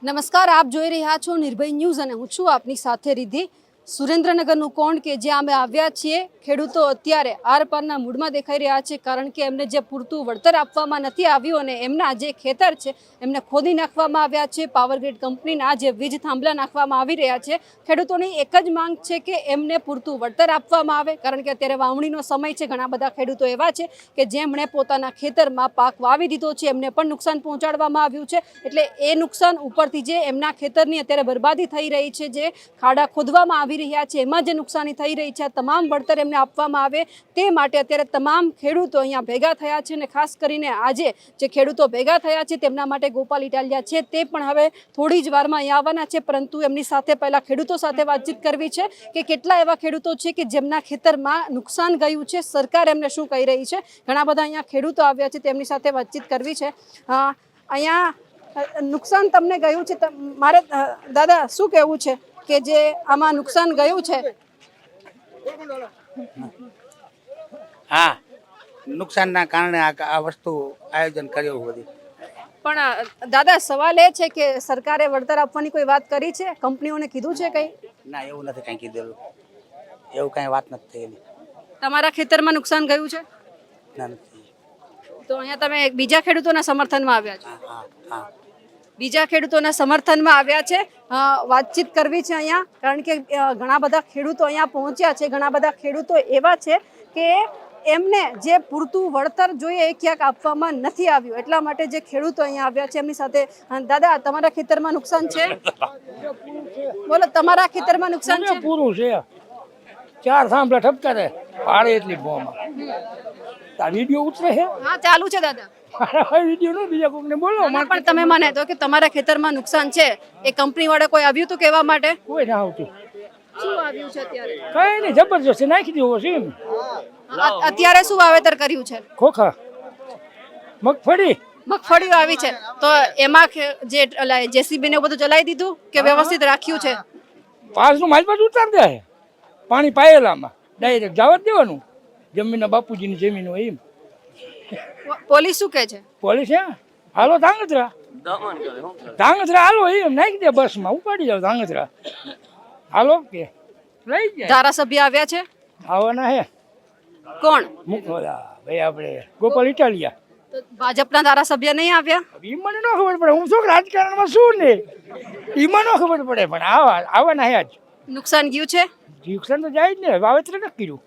નમસ્કાર, આપ જોઈ રહ્યા છો નિર્ભય ન્યૂઝ અને હું છું આપની સાથે રિદ્ધિ. સુરેન્દ્રનગરનું કોણ કે જ્યાં અમે આવ્યા છીએ, ખેડૂતો અત્યારે આરપારના મૂડમાં દેખાઈ રહ્યા છે, કારણ કે એમને જે પૂરતું વળતર આપવામાં નથી આવ્યું અને એમના જે ખેતર છે એમને ખોદી નાખવામાં આવ્યા છે. પાવરગ્રીડ કંપનીના જે વીજ થાંભલા નાખવામાં આવી રહ્યા છે. ખેડૂતોની એક જ માંગ છે કે એમને પૂરતું વળતર આપવામાં આવે, કારણ કે અત્યારે વાવણીનો સમય છે. ઘણા બધા ખેડૂતો એવા છે કે જેમણે પોતાના ખેતરમાં પાક વાવી દીધો છે, એમને પણ નુકસાન પહોંચાડવામાં આવ્યું છે. એટલે એ નુકસાન ઉપરથી જે એમના ખેતરની અત્યારે બરબાદી થઈ રહી છે, જે ખાડા ખોદવામાં આવી રહ્યા છે, એમાં જે નુકસાની થઈ રહી છે, તમામ વળતર એમને આપવામાં આવે તે માટે અત્યારે તમામ ખેડૂતો અહીંયા ભેગા થયા છે. અને ખાસ કરીને આજે જે ખેડૂતો ભેગા થયા છે તેમના માટે ગોપાલ ઇટાલિયા છે તે પણ હવે થોડી જ વારમાં અહીંયા આવવાના છે, પરંતુ એમની સાથે પહેલા ખેડૂતો સાથે વાતચીત કરવી છે કે કેટલા એવા ખેડૂતો છે કે જેમના ખેતરમાં નુકસાન ગયું છે, સરકાર એમને શું કહી રહી છે. ઘણા બધા અહીંયા ખેડૂતો આવ્યા છે, તેમની સાથે વાતચીત કરવી છે. અહીંયા નુકસાન તમને ગયું છે, મારે દાદા શું કહેવું છે કે જે આમાં નુકસાન ગયું છે? હા, નુકસાનના કારણે આ વસ્તુ આયોજન કર્યું બધું. પણ દાદા, સવાલ એ છે કે સરકારે વળતર આપવાની કોઈ વાત કરી છે? કંપનીઓને કીધું છે કંઈ? ના, એવું નથી કંઈ કીધેલું, એવું કંઈ વાત નથી થયેલી. તમારા ખેતરમાં નુકસાન ગયું છે? ના, નથી. તો અહીંયા તમે બીજા ખેડૂતોના સમર્થનમાં આવ્યા છો? હા હા, બીજા ખેડૂતોના સમર્થનમાં આવ્યા છે. વાતચીત કરવી છે અહીંયા, કારણ કે ઘણા બધા ખેડૂતો અહીંયા પહોંચ્યા છે. ઘણા બધા ખેડૂતો એવા છે કે એમને જે પૂરતું વળતર જોઈએ એ ક્યાંક આપવામાં નથી આવ્યું, એટલા માટે જે ખેડૂતો અહીંયા આવ્યા છે એમની સાથે. દાદા, તમારા ખેતરમાં નુકસાન છે? બોલો, તમારા ખેતરમાં નુકસાન છે? પૂરું છે, 4 થાંભલા ઠપકારે પાડે એટલી બોમાં. આ વિડીયો ઉતરે છે? હા, ચાલુ છે દાદા. વિડીયો નો બીજા કોઈને બોલો. પણ તમે મને તો કે તમારા ખેતરમાં નુકસાન છે, એ કંપની વાળા કોઈ આવ્યું હતું કહેવા માટે? કોઈ ના આવતું. શું આવ્યું છે અત્યારે? કઈ નહીં, જબરજસ્ત નાખી દેવો છે. અત્યારે શું વાવેતર કર્યું છે? ખોખા, મગફળી. મગફળી આવી છે, તો એમાં જે જેસીબી ને બધું ચલાવી દીધું કે વ્યવસ્થિત રાખ્યું છે? પાસનું માલ પાછું ઉતાર દે, પાણી પાયેલામાં ડાયરેક્ટ જવા જ દેવાનું. જમીનના બાપુજીની જમીન હોય એમ. પોલીસ શું કહે છે? પોલીસ હાલો ધાંગધ્રા, ધાંગધ્રા હાલો એમ નાખી દે, બસમાં ઉપાડી જાવ ધાંગધ્રા હાલો કે લઈ જાય. ધારાસભ્ય આવ્યા છે? આવવાના હે. કોણ? ભાઈ આપણે ગોપાલ ઇટાલિયા. તો ભાજપના ધારાસભ્ય નહીં આવ્યા? એ મને ન ખબર પડે, હું શું રાજકારણમાં શું ને એમાં ન ખબર પડે, પણ આવવાના હે. આજ નુકસાન ગયું છે? નુકસાન તો જાય જ ને, વાવેતર નથી કર્યું,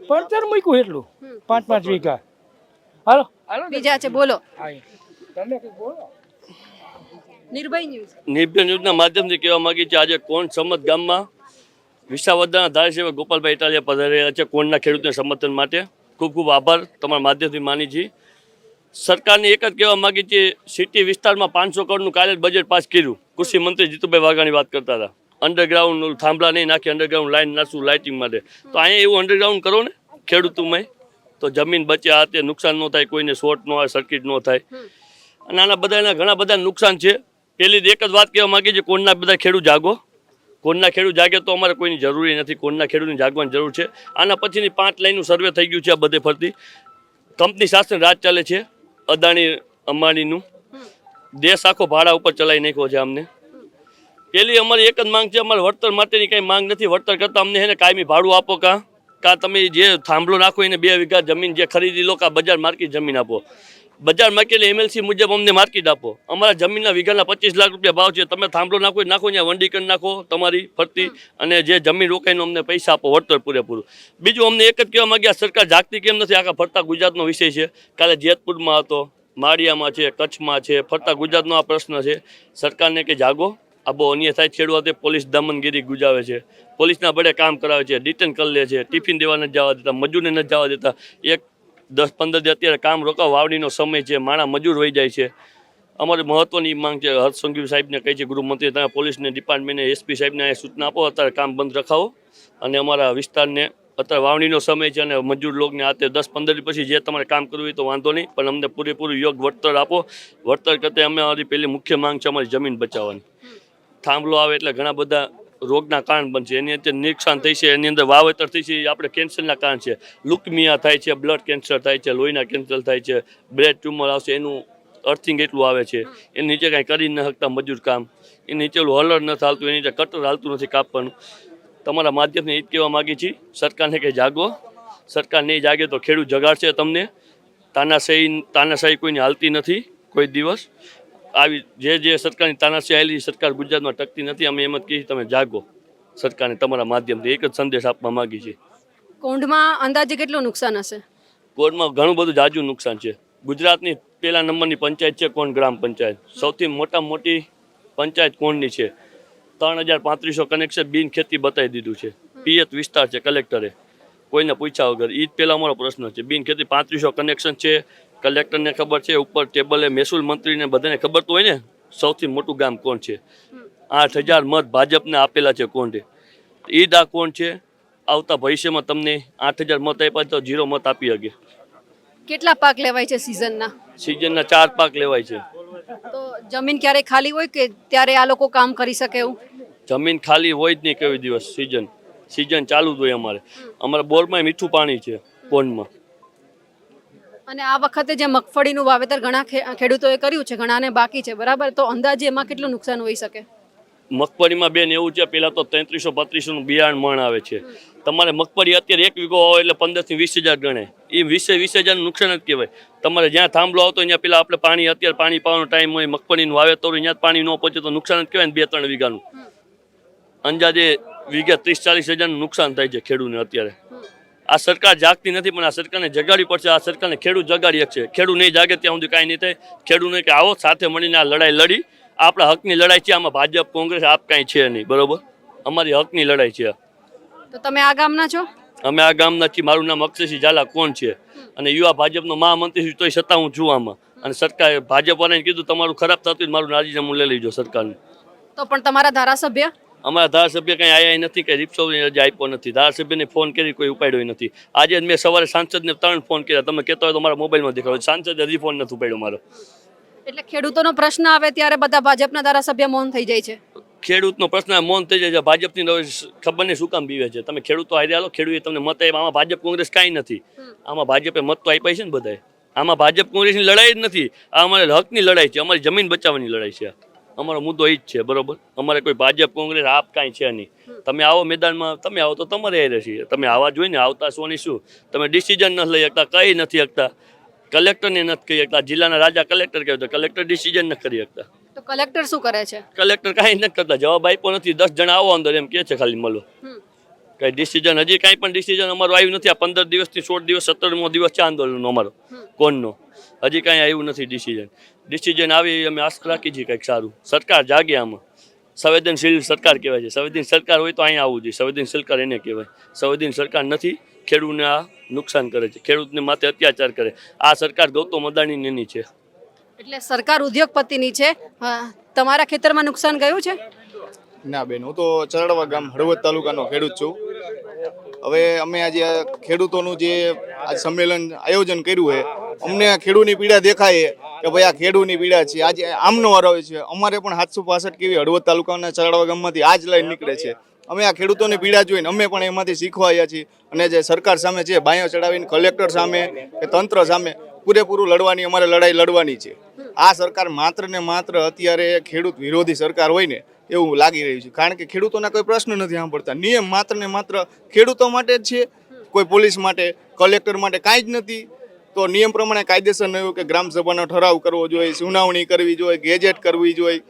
પડતર મૂક્યું એટલું 5-5 વીઘા. હાલો હાલો, બીજા છે, બોલો. તમે કંઈક બોલો. નિર્ભય ન્યૂઝ. નિર્ભય ન્યૂઝના માધ્યમથી કહેવા માંગી છે, આજે કોણ સમત ગામમાં વિસાવદરના ધારાસભ્ય ગોપાલભાઈ ઇટાલિયા પધારેલા છે કોણના ખેડૂતોના સમર્થન માટે. ખૂબ ખૂબ આભાર તમારા માધ્યમથી માની છીએ. સરકારને એક જ કહેવા માંગી છે, સિટી વિસ્તારમાં 500 કરોડનું કાલે બજેટ પાસ કર્યું. કૃષિ મંત્રી જીતુભાઈ વાઘાણી વાત કરતા હતા, અંડરગ્રાઉન્ડ થાંભલા નહીં નાખી, અંડરગ્રાઉન્ડ લાઈન નાખશું લાઇટિંગ માટે. તો અહીંયા એવું અંડરગ્રાઉન્ડ કરો ને ખેડૂતોમાં, તો જમીન બચે, આ તે નુકસાન ન થાય, કોઈને શોર્ટ ન હોય, સર્કિટ ન થાય. અને આના બધાના ઘણા બધા નુકસાન છે. પેલી એક જ વાત કહેવા માંગી છે, કોણના બધા ખેડૂત જાગો. કોણના ખેડૂત જાગે તો અમારે કોઈની જરૂરી નથી, કોણના ખેડૂતની જાગવાની જરૂર છે. આના પછીની 5 લાઈનનું સર્વે થઈ ગયું છે. આ બધે ફરતી કંપની શાસન રાજ ચાલે છે, અદાણી અંબાણીનું. દેશ આખો ભાડા ઉપર ચલાવી નાખ્યો છે અમને. પેલી અમારી એક જ માંગ છે, અમારે વળતર માટેની કંઈ માંગ નથી. વળતર કરતાં અમને એને કાયમી ભાડું આપો, કાં તમે જે થાંભલો નાખો એને 2 વીઘા જમીન જે ખરીદી લો, કાં બજાર માર્કેટ જમીન આપો. બજાર માર્કેટ MLC મુજબ અમને માર્કેટ આપો. અમારા જમીનના વીઘાના 25 લાખ રૂપિયા ભાવ છે. તમે થાંભલો નાખો ત્યાં વંડી કરી નાખો તમારી ફરતી, અને જે જમીન રોકાઈને અમને પૈસા આપો, વળતર પૂરેપૂરું. બીજું અમને એક જ કહેવા માંગ્યા, સરકાર જાગતી કેમ નથી? આખા ફરતા ગુજરાતનો વિષય છે. કાલે જેતપુરમાં હતો, માળિયામાં છે, કચ્છમાં છે, ફરતા ગુજરાતનો આ પ્રશ્ન છે. સરકારને કે જાગો. આ બહુ અન્યાય થાય. ખેડૂતો પોલીસ દમનગીરી ગુજાવે છે, પોલીસના બળે કામ કરાવે છે, ડિટેન કરી લે છે, ટિફિન દેવા નથી જવા દેતા, મજૂરને નથી જવા દેતા. 10-15 દી અત્યારે કામ રોકાવ, વાવણીનો સમય છે, માણા મજૂર વહી જાય છે. અમારી મહત્વની માંગ છે, હર્ષ સંઘવી સાહેબને કહી છે, ગૃહમંત્રી, તમે પોલીસને ડિપાર્ટમેન્ટને SP સાહેબને સૂચના આપો, અત્યારે કામ બંધ રખાવો. અને અમારા વિસ્તારને અત્યારે વાવણીનો સમય છે અને મજૂર લોકોને આ તે 10-15 દી પછી જે તમારે કામ કરવું હોય તો વાંધો નહીં, પણ અમને પૂરેપૂરું યોગ્ય વળતર આપો. વળતર કરતાં અમારી પહેલી મુખ્ય માંગ છે અમારી જમીન બચાવવાની. થાંભલો આવે એટલે ઘણા બધા રોગના કારણ બનશે, એની અંદર નુકસાન થઈ છે, એની અંદર વાવેતર થઈ છે, આપણે કેન્સરના કારણ છે. લુકમિયા થાય છે, બ્લડ કેન્સર થાય છે, લોહીના કેન્સર થાય છે, બ્રેડ ટ્યુમર આવશે, એનું અર્થિંગ એટલું આવે છે, એની નીચે કાંઈ કરી ન શકતા મજૂર કામ, એ નીચેલું હલર નથી હાલતું, એની નીચે કટર હાલતું નથી કાપવાનું. તમારા માધ્યમથી એ જ કહેવા માગી છીએ, સરકારને કંઈ જાગો. સરકાર નહીં જાગે તો ખેડૂત જગાડશે તમને. તાનાશાહી કોઈની હાલતી નથી કોઈ દિવસ. આવી જે સરકારની તાનાશાહી આવેલી સરકાર ગુજરાતમાં ટકતી નથી. અમે એમ જ કહીએ તમે જાગો. સરકારને તમારા માધ્યમથી એક જ સંદેશ આપવા માગી છીએ. કોંઢમાં અંદાજે કેટલું નુકસાન હશે? કોંઢમાં ઘણું બધું જાજુ નુકસાન છે. ગુજરાતની પહેલા નંબરની પંચાયત છે કોંઢ ગ્રામ પંચાયત. સૌથી મોટામાં મોટી પંચાયત કોંઢની છે. 3,3500 કનેક્શન બિન ખેતી બતાવી દીધું છે. પિયત વિસ્તાર છે કલેક્ટરે, કોઈને પૂછ્યા વગર. એ જ પહેલાં અમારો પ્રશ્ન છે. બિન ખેતી 3500 કનેક્શન છે, કલેક્ટરને ખબર છે, ઉપર ટેબલે મહેસૂલ મંત્રીને બધાને ખબર તો હોય ને સૌથી મોટું ગામ કોણ છે. 8,000 મત ભાજપને આપેલા છે કોંઢે. એ જ આ કોણ છે. આવતા ભવિષ્યમાં તમને 8,000 મત આપ્યા તો 0 મત આપી શકે. કેટલા પાક લેવાય છે સિઝનના? સિઝનના 4 પાક લેવાય છે. તો જમીન ક્યારે ખાલી હોય કે ત્યારે આ લોકો કામ કરી શકે એવું? જમીન ખાલી હોય જ નહીં કોઈ દિવસ. સિઝન ચાલુ જ હોય. અમારે બોરમાં મીઠું પાણી છે કોંઢમાં. અને આ વખતે જે મગફળીનું વાવેતર ઘણા ખેડૂતોએ કર્યું છે, ઘણાને બાકી છે, બરાબર? તો અંદાજે એમાં કેટલું નુકસાન હોઈ શકે? મગફળીમાં બેન એવું છે, પહેલાં તો 3300-3200નું બિયારણ મણ આવે છે. તમારે મગફળી અત્યારે 1 વીઘો હોય એટલે 15,000 થી 20,000 ગણે. એ 20,000નું નુકસાન જ કહેવાય. તમારે જ્યાં થાંભલો આવતો ત્યાં પેલા આપણે અત્યારે પાણી પાવાનો ટાઈમ હોય, મગફળીનું વાવેતર હોય, ત્યાં પાણી ન પહોંચે તો નુકસાન જ કહેવાય ને. 2-3 વીઘાનું અંદાજે વીઘા 30,000-40,000નું નુકસાન થાય છે ખેડૂતને અત્યારે. આ સરકાર જાગતી નથી, પણ આ સરકારને જગાડવી પડશે. આ સરકારને ખેડૂત જગાડી શકશે. ખેડૂત નહીં જાગે ત્યાં સુધી કાંઈ નહીં થાય. ખેડૂતને કે આવો સાથે મળીને આ લડાઈ લડી. આપણા હકની લડાઈ છે. આમાં ભાજપ કોંગ્રેસ આપ કાંઈ છે નહીં, બરોબર? અમારી હકની લડાઈ છે. તો તમે આ ગામના છો? અમે આ ગામના છીએ. મારું નામ અક્ષયસિંહ ઝાલા કોણ છે, અને યુવા ભાજપનો મહામંત્રી છું. તોય છતાં હું છું આમાં. અને સરકાર ભાજપવાળાને કીધું તમારું ખરાબ થતું હોય મારું રાજીનામું લઈ લેજો સરકારનું. તો પણ તમારા ધારાસભ્ય? અમારા ધારાસભ્ય કંઈ આવ્યા નથી, કંઈ રિપ્સો હજી આપ્યો નથી. ધારાસભ્યને ફોન કરી કોઈ ઉપાડ્યો નથી. આજે મેં સવારે સાંસદને 3 ફોન કર્યા. તમે કહેતા હોય તો મારા મોબાઈલમાં દેખાડો. સાંસદે હજી ફોન નથી ઉપાડ્યો મારો. એટલે ખેડૂતોનો પ્રશ્ન આવે ત્યારે બધા ભાજપના ધારાસભ્ય મૌન થઈ જાય છે. ખેડૂતનો પ્રશ્ન મૌન થઈ જાય છે. ભાજપની ખબર નહીં શું કામ બીવે છે. તમે ખેડૂતો હારે આલો, ખેડૂતે તમને મત આપ્યા. આમાં ભાજપ કોંગ્રેસ કાંઈ નથી. આમાં ભાજપે મત તો આપ્યા છે ને બધાએ. આમાં ભાજપ કોંગ્રેસની લડાઈ જ નથી. આ અમારી હકની લડાઈ છે. અમારી જમીન બચાવવાની લડાઈ છે. અમારો મુદ્દો એ જ છે, બરોબર? અમારે કોઈ ભાજપ કોંગ્રેસ આપ કાંઈ છે નહીં. તમે આવો મેદાનમાં, તમે આવો તો તમારે હારે છીએ. તમે આવા જોઈએ ને, આવતા સોની શું તમે ડિસિઝન નથી લઈ શકતા, કંઈ નથી શકતા. કલેક્ટરને નથી કહી શકતા. જિલ્લાના રાજા કલેક્ટર કહે તો કલેક્ટર ડિસિઝન નથી કરી શકતા. તો કલેક્ટર શું કરે છે? કલેક્ટર કાંઈ નથી કરતા. જવાબ આપ્યો નથી. 10 જણા આવો અંદર એમ કહે છે ખાલી મળો. કાંઈ ડિસિઝન હજી કાંઈ પણ ડિસિઝન અમારું આવ્યું નથી. આ 15 દિવસથી 16 દિવસ 17મો દિવસ છે આંદોલનનો અમારો કોણનો. હજી કાંઈ આવ્યું નથી ડિસિઝન આવી. અમે આશા રાખી છીએ કંઈક સારું. સરકાર જાગે. આમાં સંવેદનશીલ સરકાર કહેવાય છે. સંવેદનશીલ સરકાર હોય તો અહીંયા આવવું જોઈએ. સંવેદનશીલ સરકાર એને કહેવાય. સંવેદનશીલ સરકાર નથી. ખેડૂતને આ નુકસાન કરે છે, ખેડૂતને માથે અત્યાચાર કરે. આ સરકાર ગૌતમ અદાણીની છે. એટલે સરકાર ઉદ્યોગપતિની છે. તમારા ખેતરમાં નુકસાન ગયું છે? ના બેન, હું તો ચરડવા ગામ હળવદ તાલુકાનો ખેડૂત છું. હવે અમે આજે ખેડૂતોનું જે આજ સંમેલન આયોજન કર્યું છે, અમને ખેડૂતની પીડા દેખાય કે ભાઈ આ ખેડૂતની પીડા છે. આજે આમનો વારો છે. અમારે પણ 765 કેવી હળવદ તાલુકાના ચરડવા ગામમાંથી આજ લાઈન નીકળે છે. અમે આ ખેડૂતોની પીડા જોઈને અમે પણ એમાંથી શીખવા આવ્યા છીએ. અને જે સરકાર સામે છે બાયો ચડાવીને કલેક્ટર સામે કે તંત્ર સામે પૂરેપૂરું લડવાની અમારે લડાઈ લડવાની છે. આ સરકાર માત્ર ને માત્ર અત્યારે ખેડૂત વિરોધી સરકાર હોય ને એવું લાગી રહ્યું છે. કારણ કે ખેડૂતોના કોઈ પ્રશ્ન નથી સાંભળતા. નિયમ માત્ર ને માત્ર ખેડૂતો માટે જ છે. કોઈ પોલીસ માટે, કલેક્ટર માટે કાંઈ જ નથી. તો નિયમ પ્રમાણે કાયદેસર નહીં કે ગ્રામસભાનો ઠરાવ કરવો જોઈએ, સુનાવણી કરવી જોઈએ, ગેજેટ કરવી જોઈએ,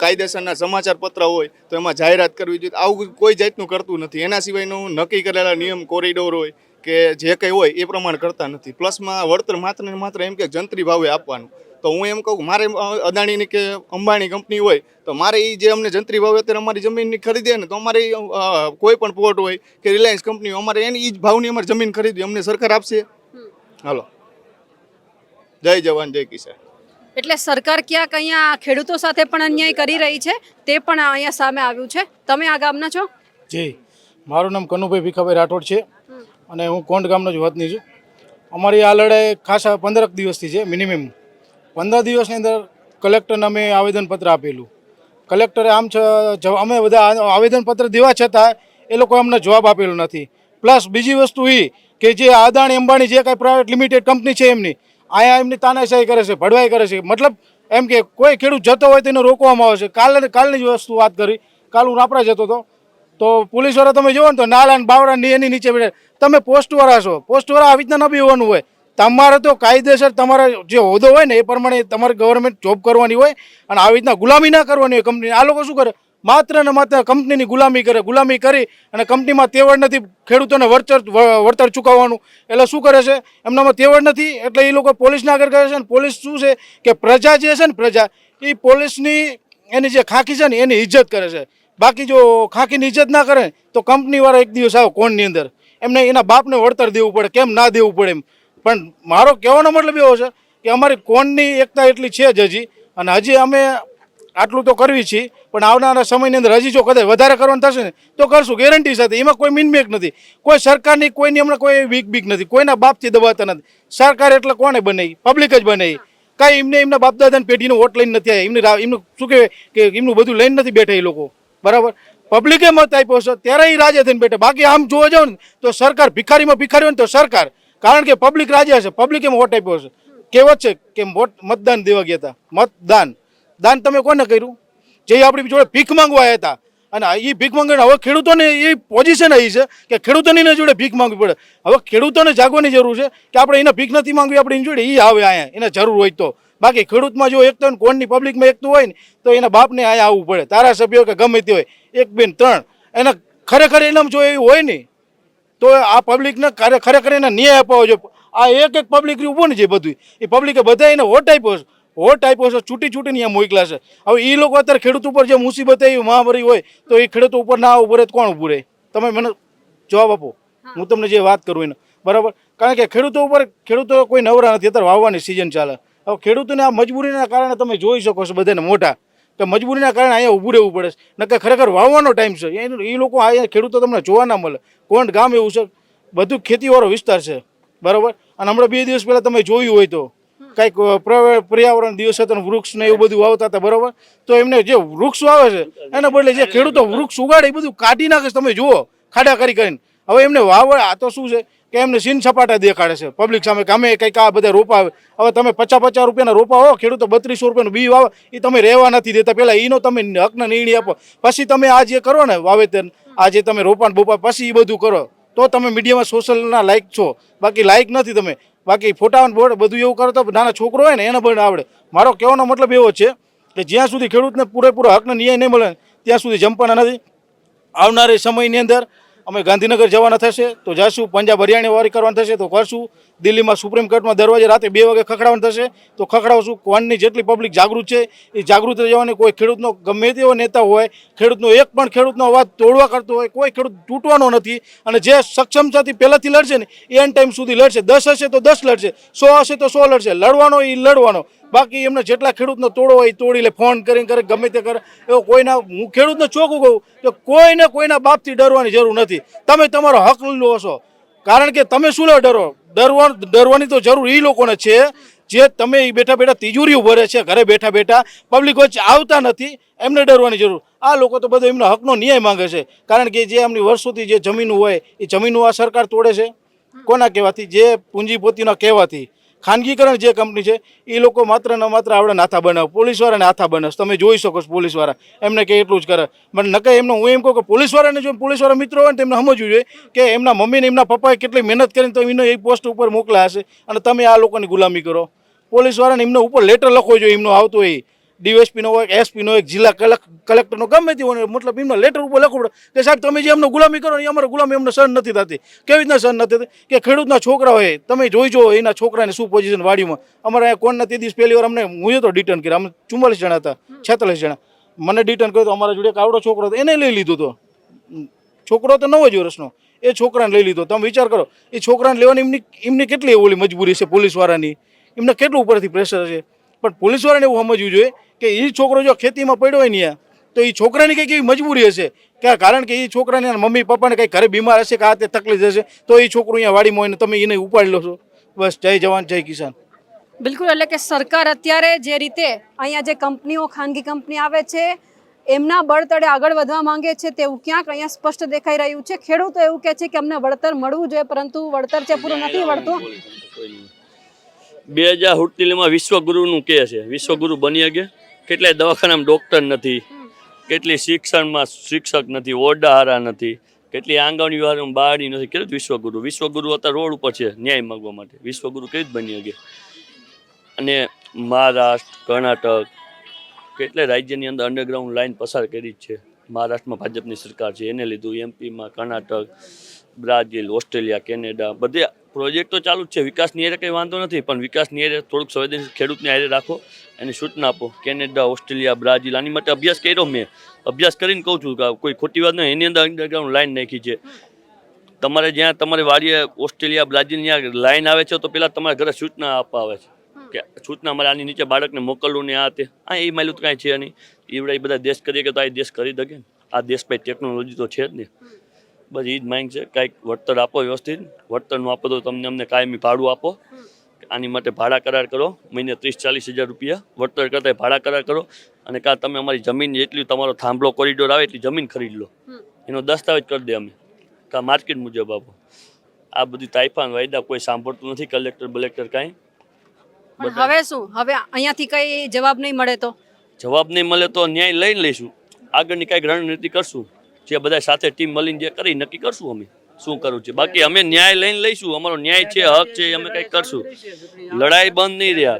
કાયદેસરના સમાચાર પત્ર હોય તો એમાં જાહેરાત કરવી જોઈએ. આવું કોઈ જાતનું કરતું નથી. એના સિવાયનું નક્કી કરેલા નિયમ, કોરિડોર હોય કે જે કંઈ હોય એ પ્રમાણે કરતા નથી. પ્લસમાં વળતર માત્ર ને માત્ર એમ કે જંત્રી ભાવે આપવાનું. તો હું એમ કહું મારે અદાણીની કે અંબાણી કંપની હોય તો મારે એ જે અમને જંત્રી ભાવે અત્યારે અમારી જમીનની ખરીદે ને તો અમારે કોઈ પણ પોર્ટ હોય કે રિલાયન્સ કંપની અમારે એની એ જ ભાવની અમારી જમીન ખરીદવી અમને સરકાર આપશે? હાલો, જય જવાન જય કિસાન. એટલે સરકાર ક્યાંક અહીંયા ખેડૂતો સાથે પણ અન્યાય કરી રહી છે, તે પણ અહીંયા સામે આવ્યું છે. તમે આ ગામના છો? જી, મારું નામ કનુભાઈ ભીખાભાઈ રાઠોડ છે અને હું કોંઢ ગામનો જ વતની છું. અમારી આ લડાઈ ખાસા 15 દિવસથી છે. મિનિમમ 15 દિવસની અંદર કલેક્ટરને અમે આવેદનપત્ર આપેલું. કલેક્ટરે અમે બધા આવેદનપત્ર દેવા છતાં એ લોકો અમને જવાબ આપેલો નથી. પ્લસ બીજી વસ્તુ એ કે જે અદાણી અંબાણી જે કાંઈ પ્રાઇવેટ લિમિટેડ કંપની છે એમની અહીંયા એમની તાનાશાહી કરે છે, ભડવાઈ કરે છે. મતલબ એમ કે કોઈ ખેડૂત જતો હોય તો એને રોકવામાં આવે છે. કાલની જ વસ્તુ વાત કરી, કાલ હું રાપરા જતો હતો તો પોલીસવાળા તમે જોવો ને તો નાલા ને બાવડા એની નીચે બેઠા. તમે પોસ્ટવાળા છો, પોસ્ટવાળા આવી રીતના ન બી હોવાનું હોય. તમારે તો કાયદેસર તમારા જે હોદ્દો હોય ને એ પ્રમાણે તમારે ગવર્મેન્ટ જોબ કરવાની હોય અને આવી રીતના ગુલામી ના કરવાની હોય કંપની. આ લોકો શું કરે? માત્ર ને માત્ર કંપનીની ગુલામી કરે. ગુલામી કરી અને કંપનીમાં તેવડ નથી ખેડૂતોને વળતર ચૂકવવાનું. એટલે શું કરે છે? એમનામાં તેવડ નથી એટલે એ લોકો પોલીસને આગળ કરે છે. અને પોલીસ શું છે કે પ્રજા જે છે ને, પ્રજા એ પોલીસની એની જે ખાખી છે ને એની ઇજ્જત કરે છે. બાકી જો ખાખીની ઇજ્જત ના કરે તો કંપનીવાળા એક દિવસ આવે કોણની અંદર એમને એના બાપને વળતર દેવું પડે. કેમ ના દેવું પડે એમ. પણ મારો કહેવાનો મતલબ એવો છે કે અમારી કોણની એકતા એટલી છે જ હજી, અને હજી અમે આટલું તો કરવી છીએ. પણ આવનારા સમયની અંદર હજી જો કદાચ વધારે કરવાનું થશે ને તો કરશું, ગેરંટી સાથે. એમાં કોઈ મીનમેક નથી, કોઈ સરકારની કોઈની હમણાં કોઈ બીક નથી, કોઈના બાપથી દબાતા નથી. સરકાર એટલે કોને બનાવી? પબ્લિક જ બનાવી. કાંઈ એમને એમના બાપદાદાની પેઢીનો વોટ લઈને નથી આવ્યા. એમનું શું કહેવાય કે એમનું બધું લઈને નથી બેઠા એ લોકો, બરાબર? પબ્લિકે મત આપ્યો છે ત્યારે એ રાજા થઈને બેઠા. બાકી આમ જોવા જાવ ને તો સરકાર ભિખારીમાં ભિખારી હોય ને તો સરકાર, કારણ કે પબ્લિક રાજા છે, પબ્લિકે વોટ આપ્યો છે. કહેવત છે કે મતદાન દેવા ગયા હતા. દાન તમે કોને કર્યું? જે આપણી જોડે ભીખ માંગવા આવ્યા હતા. અને એ ભીખ માંગીને હવે ખેડૂતોને એ પોઝિશન આવી છે કે ખેડૂતોની જોડે ભીખ માંગવી પડે. હવે ખેડૂતોને જાગવાની જરૂર છે કે આપણે એને ભીખ નથી માંગવી, આપણે એની જોડે એ આવે અહીંયા એને જરૂર હોય તો. બાકી ખેડૂતમાં જો એકતો કોણની પબ્લિકમાં એકતું હોય ને તો એના બાપને અહીંયા આવવું પડે. ધારાસભ્યો કે ગમે તે હોય, 1, 2, 3 એના ખરેખર એનામ જો એવું હોય ને તો આ પબ્લિકને ખરેખર એને ન્યાય અપાવવો જોઈએ. આ એક પબ્લિક ઊભું ને જે બધું એ પબ્લિકે બધા એને વોટ આપ્યો છે. છૂટીને અહીંયા મોકલા છે. હવે એ લોકો અત્યારે ખેડૂત ઉપર જે મુસીબત આવી મહામારી હોય તો એ ખેડૂતો ઉપર ના ઉભું રહે તો કોણ ઊભું રહે? તમે મને જવાબ આપો. હું તમને જે વાત કરું એને, બરાબર? કારણ કે ખેડૂતો કોઈ નવરા નથી. અત્યારે વાવવાની સિઝન ચાલે. હવે ખેડૂતોને આ મજબૂરીના કારણે તમે જોઈ શકો છો બધાને મોટા કે મજબૂરીના કારણે અહીંયા ઊભું રહેવું પડે છે. નકર ખરેખર વાવવાનો ટાઈમ છે. એ લોકો અહીંયા ખેડૂતો તમને જોવા ના મળે. કોણ ગામ એવું છે, બધું ખેતીવાળો વિસ્તાર છે, બરાબર? અને હમણાં 2 દિવસ પહેલાં તમે જોયું હોય તો કંઈક પર્યાવરણ દિવસ હતો, વૃક્ષ ને એવું બધું વાવતા હતા, બરાબર? તો એમને જે વૃક્ષ વાવે છે એના બદલે જે ખેડૂતો વૃક્ષ ઉગાડે એ બધું કાઢી નાખે છે. તમે જુઓ ખાડા કરીને. હવે એમને વાવે આ તો શું છે કે એમને સીન સપાટા દેખાડે છે પબ્લિક સામે કે અમે કંઈક આ બધા રોપા આવે. હવે તમે 50 રૂપિયાના રોપા હો, ખેડૂતો 3200 રૂપિયાનું બી વાવે, એ તમે રહેવા નથી દેતા. પહેલાં એનો તમે હકના નિર્ણય આપો, પછી તમે આ જે કરો ને વાવેતર, આ જે તમે રોપાણ બોપા પછી એ બધું કરો તો તમે મીડિયામાં સોશિયલના લાયક છો. બાકી લાયક નથી તમે. બાકી ફોટા બોર્ડ બધું એવું કરો તો નાના છોકરો હોય ને એને પણ આવડે. મારો કહેવાનો મતલબ એવો છે કે જ્યાં સુધી ખેડૂતને પૂરેપૂરો હકનો ન્યાય નહીં મળે ત્યાં સુધી જંપવાના નથી. આવનારી સમયની અંદર અમે ગાંધીનગર જવાના થશે તો જઈશું, પંજાબ હરિયાણા વારી કરવાનું થશે તો કરશું, દિલ્હીમાં સુપ્રીમ કોર્ટમાં દરવાજે રાતે 2 વાગે ખખડાવવાનું થશે તો ખખડાવશું. કોણની જેટલી પબ્લિક જાગૃત છે એ જાગૃત રહેવાની. કોઈ ખેડૂતનો ગમે તેવો નેતા હોય, ખેડૂતનો એક પણ ખેડૂતનો અવાજ તોડવા કરતો હોય, કોઈ ખેડૂત તૂટવાનો નથી. અને જે સક્ષમતાથી પહેલાંથી લડશે ને એ એન્ડ ટાઈમ સુધી લડશે. 10 હશે તો 10 લડશે, 100 હશે તો 100 લડશે. લડવાનો એ લડવાનો. બાકી એમને જેટલા ખેડૂતનો તોડો હોય એ તોડી લે, ફોન કરીને કરે, ગમે તે કરે. એવો કોઈના, હું ખેડૂતને ચોખ્ખું કહું કે કોઈને કોઈના બાપથી ડરવાની જરૂર નથી. તમે તમારો હક લો છો. કારણ કે તમે શું ડરો? ડરવાની તો જરૂર એ લોકોને છે જે તમે બેઠા બેઠા તિજોરીઓ ભરે છે, ઘરે બેઠા બેઠા પબ્લિક વચ્ચે આવતા નથી, એમને ડરવાની જરૂર. આ લોકો તો બધો એમનો હકનો ન્યાય માંગે છે. કારણ કે જે એમની વર્ષોથી જે જમીનો હોય એ જમીનો આ સરકાર તોડે છે. કોના કહેવાથી? જે પૂંજીપતિના કહેવાથી. ખાનગીકરણ જે કંપની છે એ લોકો માત્ર ને માત્ર આપણે નાથા બનાવે, પોલીસવાળાને હાથા બનાવે. તમે જોઈ શકો છો પોલીસવાળા એમને કે એટલું જ કરે. મને નકે એમને હું એમ કહું કે પોલીસવાળાને જો પોલીસવાળા મિત્રો હોય ને તેમને સમજવું જોઈએ કે એમના મમ્મીને એમના પપ્પાએ કેટલી મહેનત કરીને તો એમને એ પોસ્ટ ઉપર મોકલ્યા હશે અને તમે આ લોકોની ગુલામી કરો. પોલીસવાળાને એમના ઉપર લેટર લખવો જોઈએ. એમનો આવતો હોય ડીએસપીનો હોય, એસપીનો હોય, જિલ્લા કલેક્ટરનો, ગમે તે હોય, મતલબ એમનો લેટર ઉપર લખવું પડે કે સાહેબ તમે જે એમનો ગુલામી કરો ને એ અમારે ગુલામી એમને સહન નથી થતી. કેવી રીતના સહન નથી થતી? કે ખેડૂતના છોકરા હોય, તમે જોઈજો એના છોકરાને શું પોઝિશન વાડીમાં. અમારે અહીંયા કોણના તે દિવસ પહેલી વાર અમને હું તો ડિટર્ન કર્યા. અમે 44 જણા હતા, 46 જણા. મને ડિટર્ન કર્યો તો અમારા જોડે એક આવડો છોકરો હતો, એને લઈ લીધો હતો. છોકરો તો 9 જ વર્ષનો, એ છોકરાને લઈ લીધો. તમે વિચાર કરો એ છોકરાને લેવાની એમની કેટલી ઓલી મજબૂરી છે પોલીસવાળાની, એમને કેટલું ઉપરથી પ્રેશર છે. પણ પોલીસવાળાને એવું સમજવું જોઈએ કે એ છોકરો જો ખેતીમાં પડ્યો હોય ને તો એ છોકરાની કંઈક એવી મજબૂરી હશે કે કારણ કે એ છોકરાને મમ્મી પપ્પાને કંઈક ઘરે બીમાર હશે કે આ તે તકલીફ હશે તો એ છોકરો અહીંયા વાડીમાં હોય ને તમે એને ઉપાડી લો છો. બસ જય જવાન જય કિસાન. બિલકુલ. એટલે કે સરકાર અત્યારે જે રીતે અહીંયા જે કંપનીઓ, ખાનગી કંપની આવે છે એમના બળતળે આગળ વધવા માંગે છે તેવું ક્યાંક અહીંયા સ્પષ્ટ દેખાઈ રહ્યું છે. ખેડૂતો એવું કહે છે કે અમને વળતર મળવું જોઈએ પરંતુ વળતર છે પૂરું નથી મળતું. 2047માં વિશ્વગુરુનું કહે છે, વિશ્વગુરુ બની શકે. કેટલાય દવાખાનામાં ડૉક્ટર નથી, કેટલી શિક્ષણમાં શિક્ષક નથી, ઓરડા હારા નથી, કેટલી આંગણવાડી વિભાગમાં બાળી નથી. કેટલું વિશ્વગુરુ અત્યારે રોડ ઉપર છે ન્યાય માગવા માટે. વિશ્વગુરુ કેવી રીતે બની શકે? અને મહારાષ્ટ્ર, કર્ણાટક, કેટલાય રાજ્યની અંદર અંડરગ્રાઉન્ડ લાઇન પસાર કરી જ છે. મહારાષ્ટ્રમાં ભાજપની સરકાર છે એને લીધું, એમપીમાં, કર્ણાટક, બ્રાઝિલ, ઓસ્ટ્રેલિયા, કેનેડા, બધે પ્રોજેક્ટો ચાલુ જ છે. વિકાસની એરે કંઈ વાંધો નથી, પણ વિકાસની એરે થોડુંક સંવેદનશીલ ખેડૂતને આરે રાખો, એની સૂચના આપો. કેનેડા, ઓસ્ટ્રેલિયા, બ્રાઝિલ, આની માટે અભ્યાસ કર્યો મેં. અભ્યાસ કરીને કહું છું કે કોઈ ખોટી વાત નહીં. એની અંદર અંડરગ્રાઉન્ડ લાઇન નાખી છે. તમારે જ્યાં તમારી વાડીએ ઓસ્ટ્રેલિયા, બ્રાઝિલ ત્યાં લાઇન આવે છે તો પહેલાં તમારા ઘરે સૂચના આપવા આવે છે કે સૂચના અમારે આની નીચે બાળકને મોકલવું ને આ તે. હા, એ માયલું તો કાંઈ છે નહીં. એ બધા દેશ કરીએ કે તો આ દેશ કરી દકે ને. આ દેશ પાસે ટેકનોલોજી તો છે જ નહીં. બસ એ જ માંગ છે, કાંઈક વળતર આપો વ્યવસ્થિત. વળતરનું આપો તો તમને અમને કાયમી ભાડું આપો. આની માટે ભાડા કરાર કરો, મહિને 30-40 હજાર રૂપિયા. વળતર કરતા ભાડા કરાર કરો. અને કાં તમે અમારી જમીન જેટલી તમારો થાંભલો કોરિડોર આવે એટલી જમીન ખરીદ લો, એનો દસ્તાવેજ કરી દે અમે, કાં માર્કેટ મુજબ આપો. આ બધી તાઇફાન વાયદા કોઈ સાંભળતું નથી, કલેક્ટર બલેક્ટર કાંઈ. પણ હવે શું? હવે અહીંયાથી કઈ જવાબ નહીં મળે તો જવાબ નહીં મળે તો ન્યાય લઈને લઈશું. આગળની કાંઈક રણનીતિ કરશું. જે બધા સાથે ટીમ મળીને જે કરી નક્કી કરશું અમે શું કરવું છે. બાકી અમે ન્યાય લઈને લઈશું. અમારો ન્યાય છે, હક છે, અમે કંઈક કરશું. લડાઈ બંધ નહીં રહ્યા.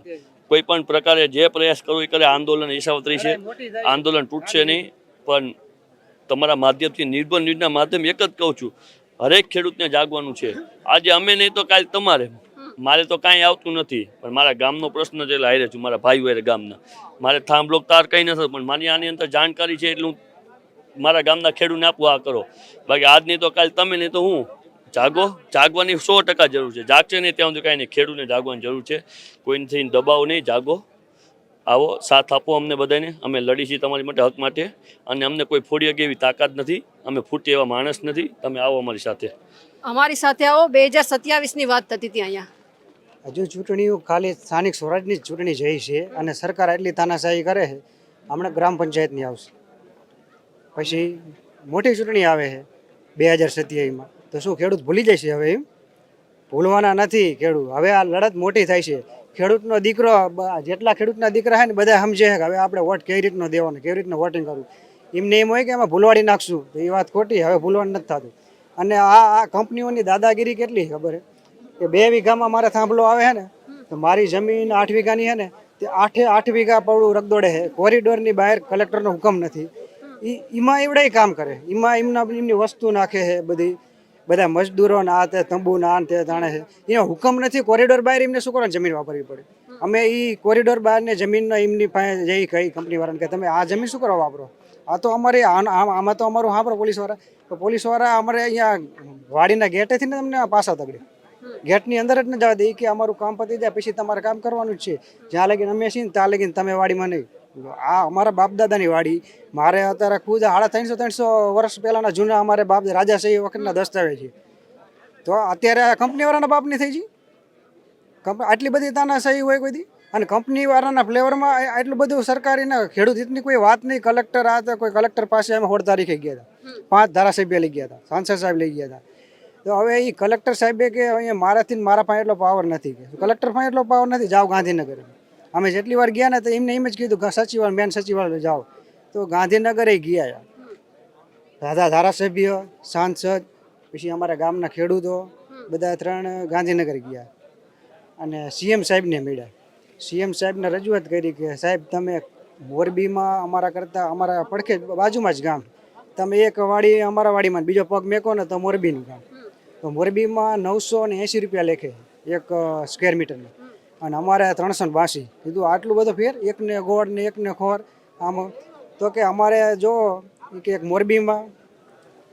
કોઈ પણ પ્રકારે જે પ્રયાસ કરવો એ કરે. આંદોલન ઈશાવત્રી છે, આંદોલન તૂટશે નહીં. પણ તમારા માધ્યમથી નિર્ભર ન્યૂઝના માધ્યમ એક જ કહું છું, હરેક ખેડૂતને જાગવાનું છે. આજે અમે નહીં તો કાલે તમારે. મારે તો કાંઈ આવતું નથી, પણ મારા ગામનો પ્રશ્ન છે એટલે હારે છું. મારા ભાઈઓ હારે ગામના મારે થાંભલો તાર કંઈ નથી, પણ મારી આની અંદર જાણકારી છે એટલું મારા ગામના ખેડૂતને આપવું. આ કરો. બાકી આજ નહીં તો કાલે તમે નહીં તો હું. જાગો. જાગવાની 100% જરૂર છે. જાગશે નહીં ત્યાં સુધી કાંઈ નહીં. ખેડૂતને જાગવાની જરૂર છે. કોઈથી દબાવ નહીં. જાગો, આવો, સાથ આપો અમને બધાને. અમે લડી છીએ તમારી માટે, હક માટે. અને અમને કોઈ ફોડી શકે એવી તાકાત નથી. અમે ફૂટી એવા માણસ નથી. તમે આવો અમારી સાથે. અમારી સાથે આવો. 2027ની વાત થતી હતી અહીંયા. હજુ ચૂંટણીઓ ખાલી સ્થાનિક સ્વરાજની જ ચૂંટણી જઈ છે અને સરકાર એટલી તાનાશાહી કરે છે. હમણાં ગ્રામ પંચાયતની આવશે, પછી મોટી ચૂંટણી આવે છે 2027માં. તો શું ખેડૂત ભૂલી જાય છે? હવે એમ ભૂલવાના નથી ખેડૂત. હવે આ લડત મોટી થાય છે. ખેડૂતનો દીકરો, જેટલા ખેડૂતના દીકરા છે ને બધા સમજે છે કે હવે આપણે વોટ કેવી રીતનો દેવાનો, કેવી રીતનું વોટિંગ કરવું. એમને એમ હોય કે એમાં ભૂલવાડી નાખશું, તો એ વાત ખોટી. હવે ભૂલવાનું નથી થતું. અને આ કંપનીઓની દાદાગીરી કેટલી ખબર છે કે 2 વીઘામાં મારે થાંભલો આવે છે ને, તો મારી જમીન 8 વીઘાની છે ને, તે 8 વીઘા પડું રગદોડે છે. કોરિડોરની બહાર કલેક્ટરનો હુકમ નથી. એમાં એવડાય કામ કરે. એમાં એમની વસ્તુ નાખે છે બધી. બધા મજદૂરો ના તે તંબુ ના તે જાણે છે. એનો હુકમ નથી. કોરિડોર બહાર એમને શું કરવાનું? જમીન વાપરવી પડે. અમે એ કોરિડોર બહારને જમીનનો એમની પાસે જઈ કઈ કંપનીવાળાને કે તમે આ જમીન શું કરવા વાપરો? આ તો અમારે આમાં તો અમારું હા પોલીસવાળા. તો પોલીસવાળા અમારે અહીંયા વાડીના ગેટેથી ને તમને પાછા તગડે. ગેટની અંદર જ ન જવા દે કે અમારું કામ પતી જાય પછી તમારે કામ કરવાનું જ છે. જ્યાં લગીને અમે છીએ ને ત્યાં લગીને તમે વાડીમાં નહીં. આ અમારા બાપ દાદાની વાડી. મારે અત્યારે ખુદ 350 વર્ષ પહેલાના જૂના અમારે બાપ રાજાશાહી વખતના દસ્તાવેજ છે. તો અત્યારે કંપનીવાળાના બાપની થઈ ગઈ. આટલી બધી તાનાશાહી હોય કોઈ દી. અને કંપનીવાળાના ફ્લેવરમાં આટલું બધું સરકારીના ખેડૂત હિતની કોઈ વાત નહીં. કલેક્ટર આ તો કોઈ કલેક્ટર પાસે અમે 16 તારીખે ગયા હતા. 5 ધારાસભ્ય લઈ ગયા હતા, સાંસદ સાહેબ લઈ ગયા હતા. તો હવે એ કલેક્ટર સાહેબે કે અહીંયા મારાથી મારા પાસે એટલો પાવર નથી. કે કલેક્ટર પાસે એટલો પાવર નથી. જાઓ ગાંધીનગર. અમે જેટલી વાર ગયા ને તો એમને એમ જ કીધું સચિવાલય, મેન સચિવાલય જાઓ. તો ગાંધીનગરે ગયા. ધારાસભ્ય, સાંસદ, પછી અમારા ગામના ખેડૂતો બધા 3 ગાંધીનગર ગયા. અને સીએમ સાહેબને મળ્યા. સીએમ સાહેબને રજૂઆત કરી કે સાહેબ તમે મોરબીમાં અમારા કરતાં અમારા પડખે બાજુમાં જ ગામ, તમે એક વાડી અમારા વાડીમાં બીજો પગ મેકો ને તો મોરબીનું ગામ. તો મોરબીમાં 980 રૂપિયા લેખે એક સ્ક્વેર મીટરનું, અને અમારે 382. કીધું આટલું બધું ફેર, એકને ગોળ ને એકને ખોર આમ. તો કે અમારે જો કે એક મોરબીમાં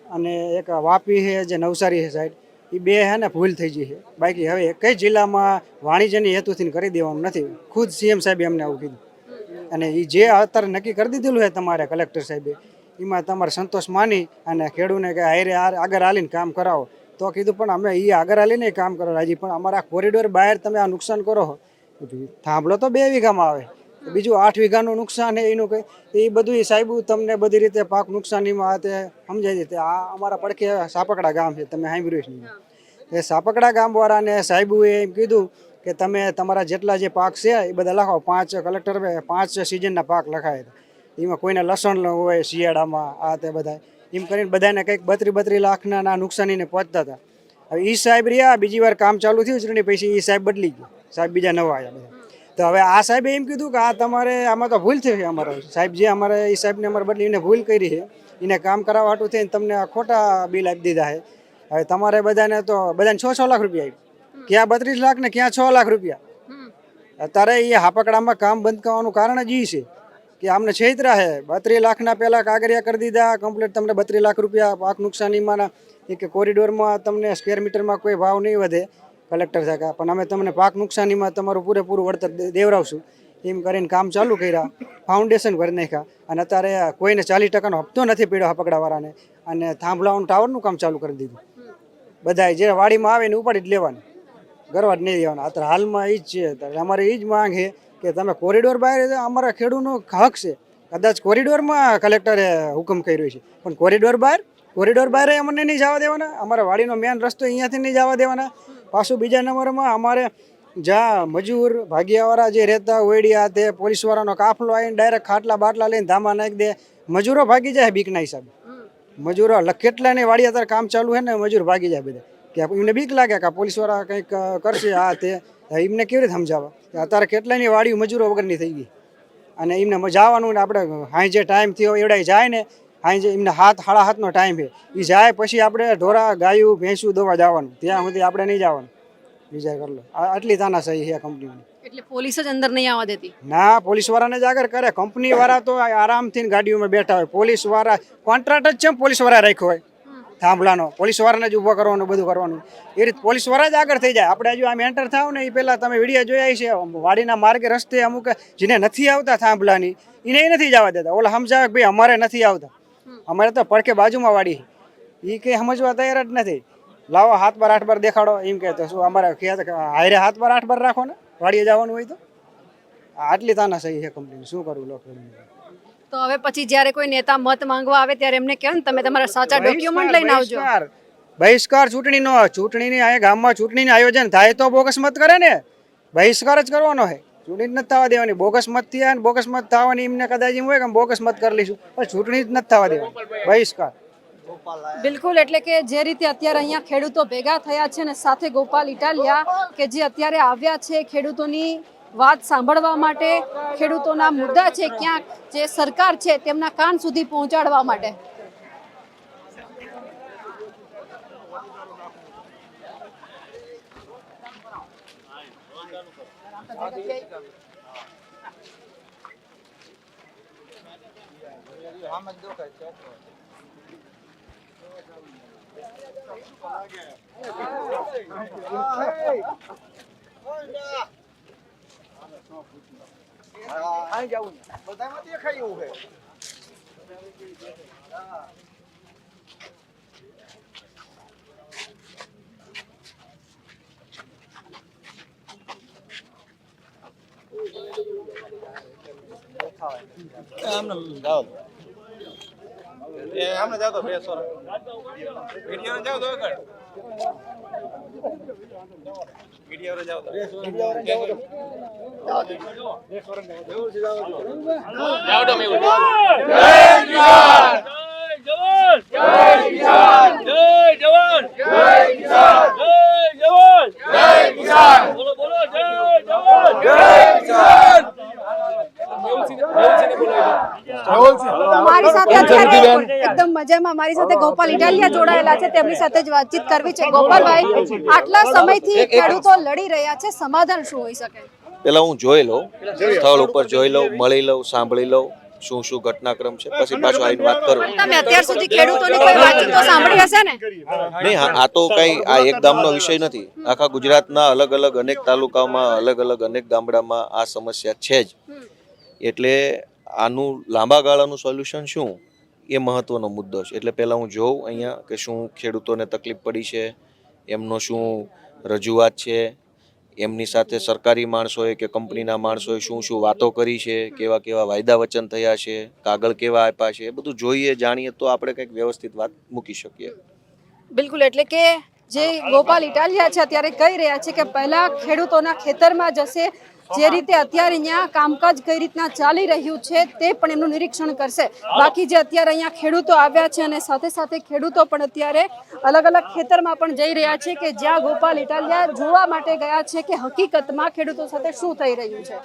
અને એક વાપી છે જે નવસારી છે સાઈડ, એ 2 છે ને ભૂલ થઈ ગઈ છે. બાકી હવે કઈ જિલ્લામાં વાણિજ્યની હેતુથી કરી દેવાનું નથી. ખુદ સીએમ સાહેબે અમને આવું કીધું. અને એ જે અત્યારે નક્કી કરી દીધેલું છે તમારે કલેક્ટર સાહેબે, એમાં તમારે સંતોષ માની અને ખેડૂને કે હારે આગળ હાલીને કામ કરાવો. તો કીધું પણ અમે એ આગળ હાલીને કામ કરો રાજી, પણ અમારા કોરિડોર બહાર તમે આ નુકસાન કરો. થાંભલો તો 2 વીઘામાં આવે, બીજું 8 વીઘાનું નુકસાન છે એનું કંઈ. એ બધું સાહેબ તમને બધી રીતે પાક નુકસાનીમાં તે સમજાય છે. આ અમારા પડખે સાપકડા ગામ છે, તમે સાંભળ્યું છે. એ સાપકડા ગામવાળાને સાહેબુએ એમ કીધું કે તમે તમારા જેટલા જે પાક છે એ બધા લખાવો. 5 કલેક્ટર 5 સિઝનના પાક લખાય એમાં કોઈને લસણ ન હોય શિયાળામાં આ તે બધા એમ કરીને બધાને કંઈક 32 લાખના નુકસાનીને પહોંચતા હતા. હવે એ સાહેબ રહ્યા, બીજી વાર કામ ચાલુ થયું ચૂંટણી પછી એ સાહેબ બદલી ગયો, સાહેબ બીજા નવા આવ્યા બધા. તો હવે આ સાહેબે એમ કીધું કે આ તમારે આમાં તો ભૂલ થઈ છે. અમારો સાહેબ જે અમારે એ સાહેબને અમારે બદલીને ભૂલ કરી છે, એને કામ કરાવવા હાટું થઈને તમને આ ખોટા બિલ આપી દીધા છે. હવે તમારે બધાને 6 લાખ રૂપિયા આવ્યું, ક્યાં 32 લાખ ને ક્યાં 6 લાખ રૂપિયા. અત્યારે એ હાપકડામાં કામ બંધ કરવાનું કારણ જ એ છે કે આમને છેતરા છે. 32 લાખના પહેલાં કાગળિયા કરી દીધા કમ્પ્લીટ, તમને 32 લાખ રૂપિયા પાક નુકસાનીમાં કે કોરિડોરમાં તમને સ્ક્વેર મીટરમાં કોઈ ભાવ નહીં વધે કલેક્ટર સાહેબ, પણ અમે તમને પાક નુકસાનીમાં તમારું પૂરેપૂરું વળતર દેવડાવશું એમ કરીને કામ ચાલુ કર્યા, ફાઉન્ડેશન ભરી નાખ્યા. અને અત્યારે કોઈને 40% હપ્તો નથી પડ્યો હાપકડાવાળાને, અને થાંભલાઓનું ટાવરનું કામ ચાલુ કરી દીધું. બધાએ જે વાડીમાં આવે ને ઉપાડી જ લેવાનું, ગરવા જ નહીં દેવાના. અત્યારે હાલમાં એ જ છે. અમારે એ જ માંગ છે કે તમે કોરિડોર બહાર, અમારા ખેડૂતનો હક છે. કદાચ કોરિડોરમાં કલેક્ટરે હુકમ કર્યો છે, પણ કોરિડોર બહાર અમને નહીં જવા દેવાના. અમારા વાડીનો મેન રસ્તો અહીંયાથી નહીં જવા દેવાના. પાછું બીજા નંબરમાં અમારે જ્યાં મજૂર ભાગિયાવાળા જે રહેતા ઓયડિયા તે પોલીસવાળાનો કાફલો આવીને ડાયરેક્ટ ખાટલા બાટલા લઈને ધામા નાખી દે. મજૂરો ભાગી જાય બીકના હિસાબે. મજૂરો કેટલાને વાડી અત્યારે કામ ચાલુ છે ને મજૂર ભાગી જાય બધા, કે એમને બીક લાગે કે પોલીસવાળા કંઈક કરશે આ તે. એમને કેવી રીતે સમજાવવા કે અત્યારે કેટલાની વાડી મજૂરો વગરની થઈ ગઈ, અને એમને જવાનું ને આપણે હાઈ જે ટાઈમ થયો એવડાય જાય ને, હાઈ જે એમને 7:30નો ટાઈમ છે, એ જાય પછી આપણે ઢોરા ગાયું ભેંસું દોવા જવાનું, ત્યાં સુધી આપણે નહીં જવાનું. વિચાર કરી લો, આટલી તાનાશાહી છે કંપનીની. એટલે પોલીસ જ અંદર નહીં આવવા દેતી. ના, પોલીસવાળાને જ આગળ કરે. કંપનીવાળા તો આરામથી ગાડીઓમાં બેઠા હોય. પોલીસવાળા કોન્ટ્રાક્ટ જ છે, પોલીસવાળા રાખ્યો હોય થાંભલાનો, પોલીસવાળાને જ ઊભો કરવાનું, બધું કરવાનું. એ રીતે પોલીસવાળા જ આગળ થઈ જાય. આપણે હજુ આમ એન્ટર થાવ ને એ પહેલાં તમે વિડીયો જોયા છે, વાડીના માર્ગે રસ્તે અમુક જેને નથી આવતા થાંભલાની એને નથી જવા દેતા. ઓલા સમજાવે કે ભાઈ અમારે નથી આવતા, અમારે તો પડખે બાજુમાં વાડી, એ કંઈ સમજવા તૈયાર જ નથી. લાવો 7x8 દેખાડો એમ કહેતો શું અમારે હાયરે 7x8 રાખો ને વાડીએ જવાનું હોય તો. આટલી તાનાશાહી છે કંપની, શું કરવું લોકો. તો હવે પછી જ્યારે કોઈ નેતા મત માંગવા આવે ત્યારે એમને કહો ને તમે તમારા સાચા ડોક્યુમેન્ટ લઈને આવજો. બહિષ્કાર ચૂંટણીની આ ગામમાં ચૂંટણીનું આયોજન થાય તો બોગસ મત કરે ને, બહિષ્કાર જ કરવાનો છે. ચૂંટણી જ નથી થવા દેવાની. બોગસ મત થયા ને બોગસ મત થવાની એમને કદાચ એમ હોય કે બોગસ મત કરી લઈશું, પણ ચૂંટણી જ નથી થવા દેવાની. બહિષ્કાર. બિલકુલ, એટલે કે જે રીતે અત્યારે અહીંયા ખેડૂતો ભેગા થયા છે ને સાથે ગોપાલ ઇટાલિયા કે જે અત્યારે આવ્યા છે ખેડૂતોની વાત સાંભળવા માટે, ખેડૂતોના મુદ્દા છે ક્યાંક જે સરકાર છે તેમના કાન સુધી પહોંચાડવા માટે. મારી સાથે અત્યારે એકદમ મજામાં મારી સાથે ગોપાલ ઇટાલિયા જોડાયેલા છે, તેમની સાથે જ વાતચીત કરવી છે. ગોપાલભાઈ, આટલા સમયથી ખેડૂતો લડી રહ્યા છે, સમાધાન શું હોઈ શકે? પેલા હું જોઈ લઉં, સ્થળ ઉપર જોઈ લઉં, મળી લઉં, સાંભળી લઉં શું શું ઘટનાક્રમ છે, પછી પાછું આવીને વાત કરું. તમે અત્યાર સુધી ખેડૂતોની કોઈ વાતચીત તો સાંભળી હશે ને? નહીં, આ તો કઈ આ એક ગામનો વિષય નથી. આખા ગુજરાતના અલગ અલગ અનેક તાલુકામાં, અલગ અલગ અનેક ગામડામાં આ સમસ્યા છે જ. એટલે આનું લાંબા ગાળાનું સોલ્યુશન શું એ મહત્વનો મુદ્દો છે. એટલે પહેલાં હું જોઉં અહીંયા કે શું ખેડૂતોને તકલીફ પડી છે, એમનો શું રજૂઆત છે, એમની સાથે સરકારી માણસોએ કે કંપનીના માણસોએ શું શું વાતો કરી છે, કેવા કેવા વાયદા વચન થયા છે, કાગળ કેવા આપ્યા છે, એ બધું જોઈએ જાણીએ તો આપણે કંઈક વ્યવસ્થિત વાત મૂકી શકીએ. બિલકુલ, એટલે કે જે ગોપાલ ઇટાલિયા છે અત્યારે કહી રહ્યા છે કે પહેલા ખેડૂતોના ખેતરમાં જશે, જે રીતે અત્યારે અહીંયા કામકાજ કઈ રીતના ચાલી રહ્યું છે તે પણ એમનું નિરીક્ષણ કરશે. બાકી જે અત્યારે અહીંયા ખેડૂતો આવ્યા છે અને સાથે સાથે ખેડૂતો પણ અત્યારે અલગ અલગ ખેતરમાં પણ જઈ રહ્યા છે કે જ્યાં ગોપાલ ઇટાલિયા જોવા માટે ગયા છે કે હકીકતમાં ખેડૂતો સાથે શું થઈ રહ્યું છે.